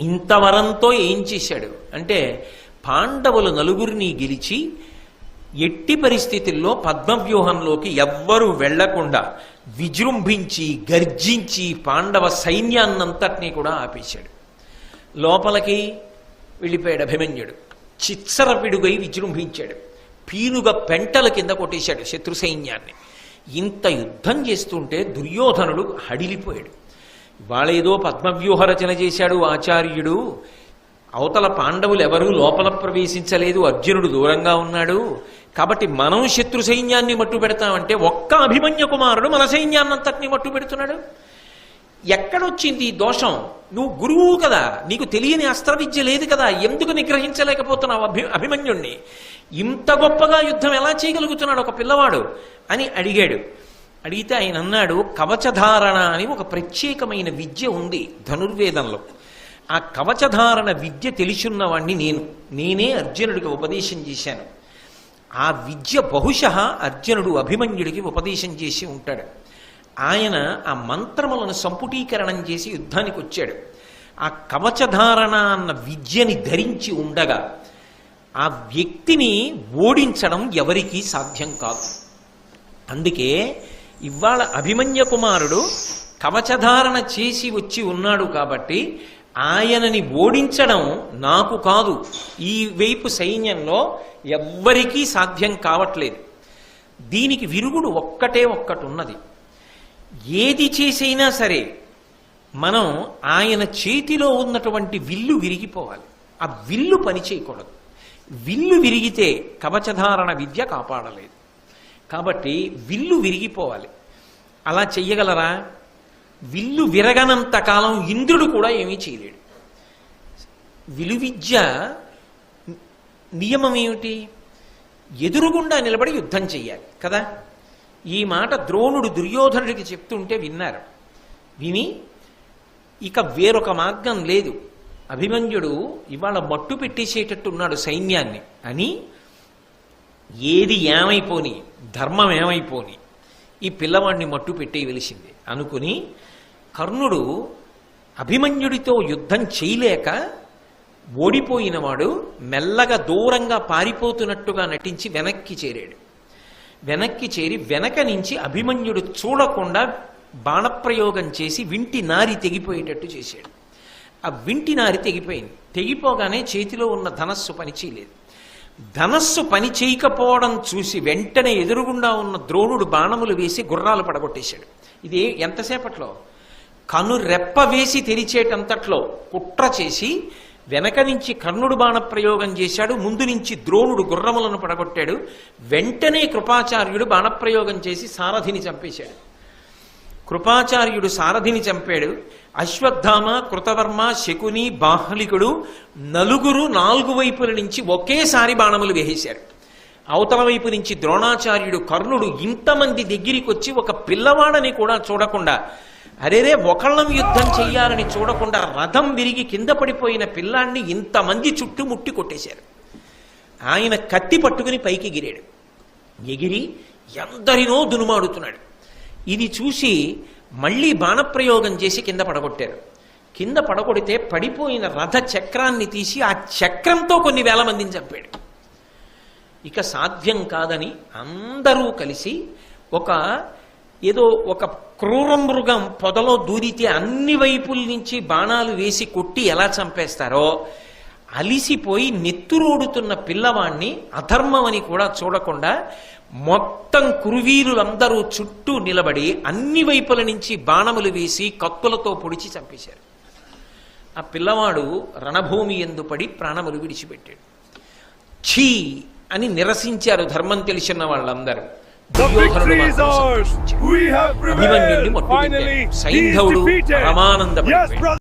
ఇంత వరంతో ఏం చేశాడు అంటే పాండవులు నలుగురిని గెలిచి ఎట్టి పరిస్థితుల్లో పద్మవ్యూహంలోకి ఎవ్వరూ వెళ్లకుండా విజృంభించి గర్జించి పాండవ సైన్యాన్నంతటినీ కూడా ఆపేశాడు. లోపలికి వెళ్ళిపోయాడు అభిమన్యుడు. చిత్సరపిడుగై విజృంభించాడు. పీనుగ పెంటల కింద కొట్టేశాడు శత్రు సైన్యాన్ని. ఇంత యుద్ధం చేస్తుంటే దుర్యోధనుడు హడిలిపోయాడు. వాళ్ళేదో పద్మవ్యూహ రచన చేశాడు ఆచార్యుడు, అవతల పాండవులు ఎవరూ లోపల ప్రవేశించలేదు, అర్జునుడు దూరంగా ఉన్నాడు, కాబట్టి మనం శత్రు సైన్యాన్ని మట్టు పెడతామంటే ఒక్క అభిమన్యు కుమారుడు మన సైన్యాన్నంతటినీ మట్టు పెడుతున్నాడు. ఎక్కడొచ్చింది ఈ దోషం? నువ్వు గురువు కదా, నీకు తెలియని అస్త్ర విద్య లేదు కదా, ఎందుకు నిగ్రహించలేకపోతున్నావు అభిమన్యుణ్ణి? ఇంత గొప్పగా యుద్ధం ఎలా చేయగలుగుతున్నాడు ఒక పిల్లవాడు అని అడిగాడు. అడిగితే ఆయన అన్నాడు, కవచధారణ అని ఒక ప్రత్యేకమైన విద్య ఉంది ధనుర్వేదంలో. ఆ కవచధారణ విద్య తెలిసిన్నవాణ్ణి నేనే అర్జునుడికి ఉపదేశం చేశాను. ఆ విద్య బహుశः అర్జునుడు అభిమన్యుడికి ఉపదేశం చేసి ఉంటాడు. ఆయన ఆ మంత్రములను సంపుటీకరణం చేసి యుద్ధానికి వచ్చాడు. ఆ కవచధారణ అన్న విద్యని ధరించి ఉండగా ఆ వ్యక్తిని ఓడించడం ఎవరికీ సాధ్యం కాదు. అందుకే ఇవాళ అభిమన్య కుమారుడు కవచధారణ చేసి వచ్చి ఉన్నాడు కాబట్టి ఆయనని ఓడించడం నాకు కాదు, ఈ వైపు సైన్యంలో ఎవ్వరికీ సాధ్యం కావట్లేదు. దీనికి విరుగుడు ఒక్కటే ఒక్కటి ఉన్నది. ఏది చేసైనా సరే మనం ఆయన చేతిలో ఉన్నటువంటి విల్లు విరిగిపోవాలి. ఆ విల్లు పని చేయకూడదు. విల్లు విరిగితే కవచధారణ విద్య కాపాడలేదు. కాబట్టి విల్లు విరిగిపోవాలి. అలా చెయ్యగలరా? విల్లు విరగనంత కాలం ఇంద్రుడు కూడా ఏమీ చేయలేడు. విలువిద్య నియమం ఏమిటి? ఎదురుగుండా నిలబడి యుద్ధం చెయ్యాలి కదా. ఈ మాట ద్రోణుడు దుర్యోధనుడికి చెప్తుంటే విన్నారు. విని ఇక వేరొక మార్గం లేదు, అభిమన్యుడు ఇవాళ మట్టు పెట్టేసేటట్టున్నాడు సైన్యాన్ని అని, ఏది ఏమైపోని ధర్మం ఏమైపోని ఈ పిల్లవాడిని మట్టు పెట్టేయవలసింది అనుకుని కర్ణుడు అభిమన్యుడితో యుద్ధం చేయలేక ఓడిపోయినవాడు మెల్లగా దూరంగా పారిపోతున్నట్టుగా నటించి వెనక్కి చేరాడు. వెనక్కి చేరి వెనక నుంచి అభిమన్యుడు చూడకుండా బాణప్రయోగం చేసి వింటి నారి తెగిపోయేటట్టు చేశాడు. ఆ వింటి నారి తెగిపోయింది. తెగిపోగానే చేతిలో ఉన్న ధనస్సు పనిచేయలేదు. ధనస్సు పని చేయకపోవడం చూసి వెంటనే ఎదురుగుండా ఉన్న ద్రోణుడు బాణములు వేసి గుర్రాలు పడగొట్టేశాడు. ఇది ఎంతసేపట్లో? కను రెప్ప వేసి తెరిచేటంతట్లో కుట్ర చేసి వెనక నుంచి కర్ణుడు బాణ ప్రయోగం చేశాడు, ముందు నుంచి ద్రోణుడు గుర్రములను పడగొట్టాడు. వెంటనే కృపాచార్యుడు బాణప్రయోగం చేసి సారథిని చంపేశాడు. కృపాచార్యుడు సారథిని చంపాడు. అశ్వత్థామ, కృతవర్మ, శకుని, బాహ్లికుడు నలుగురు 4 వైపుల నుంచి ఒకేసారి బాణములు వేసేశారు. అవతల వైపు నుంచి ద్రోణాచార్యుడు, కర్ణుడు ఇంతమంది దగ్గరికి వచ్చి ఒక పిల్లవాడని కూడా చూడకుండా, అరేరే ఒకళ్ళం యుద్ధం చెయ్యాలని చూడకుండా రథం విరిగి కింద పడిపోయిన పిల్లాన్ని ఇంతమంది చుట్టుముట్టి కొట్టేశారు. ఆయన కత్తి పట్టుకుని పైకి ఎగిరాడు. ఎగిరి ఎందరినో దునుమాడుతున్నాడు. ఇది చూసి మళ్ళీ బాణప్రయోగం చేసి కింద పడగొట్టారు. కింద పడగొడితే పడిపోయిన రథ చక్రాన్ని తీసి ఆ చక్రంతో కొన్ని వేల మందిని చంపాడు. ఇక సాధ్యం కాదని అందరూ కలిసి ఏదో ఒక క్రూర మృగం పొదలో దూరితే అన్ని వైపుల నుంచి బాణాలు వేసి కొట్టి ఎలా చంపేస్తారో అలిసిపోయి నెత్తురోడుతున్న పిల్లవాణ్ణి అధర్మం అని కూడా చూడకుండా మొత్తం కురువీరులందరూ చుట్టూ నిలబడి అన్ని వైపుల నుంచి బాణములు వేసి కత్తులతో పొడిచి చంపేశారు. ఆ పిల్లవాడు రణభూమి యందు పడి ప్రాణములు విడిచిపెట్టాడు. ఛీ అని నిరసించారు ధర్మం తెలిసిన వాళ్ళందరూ. అభిమన్యుడిని మట్టు పెట్టాడు. సైంధవుడు పరమానందపడిపోయాడు.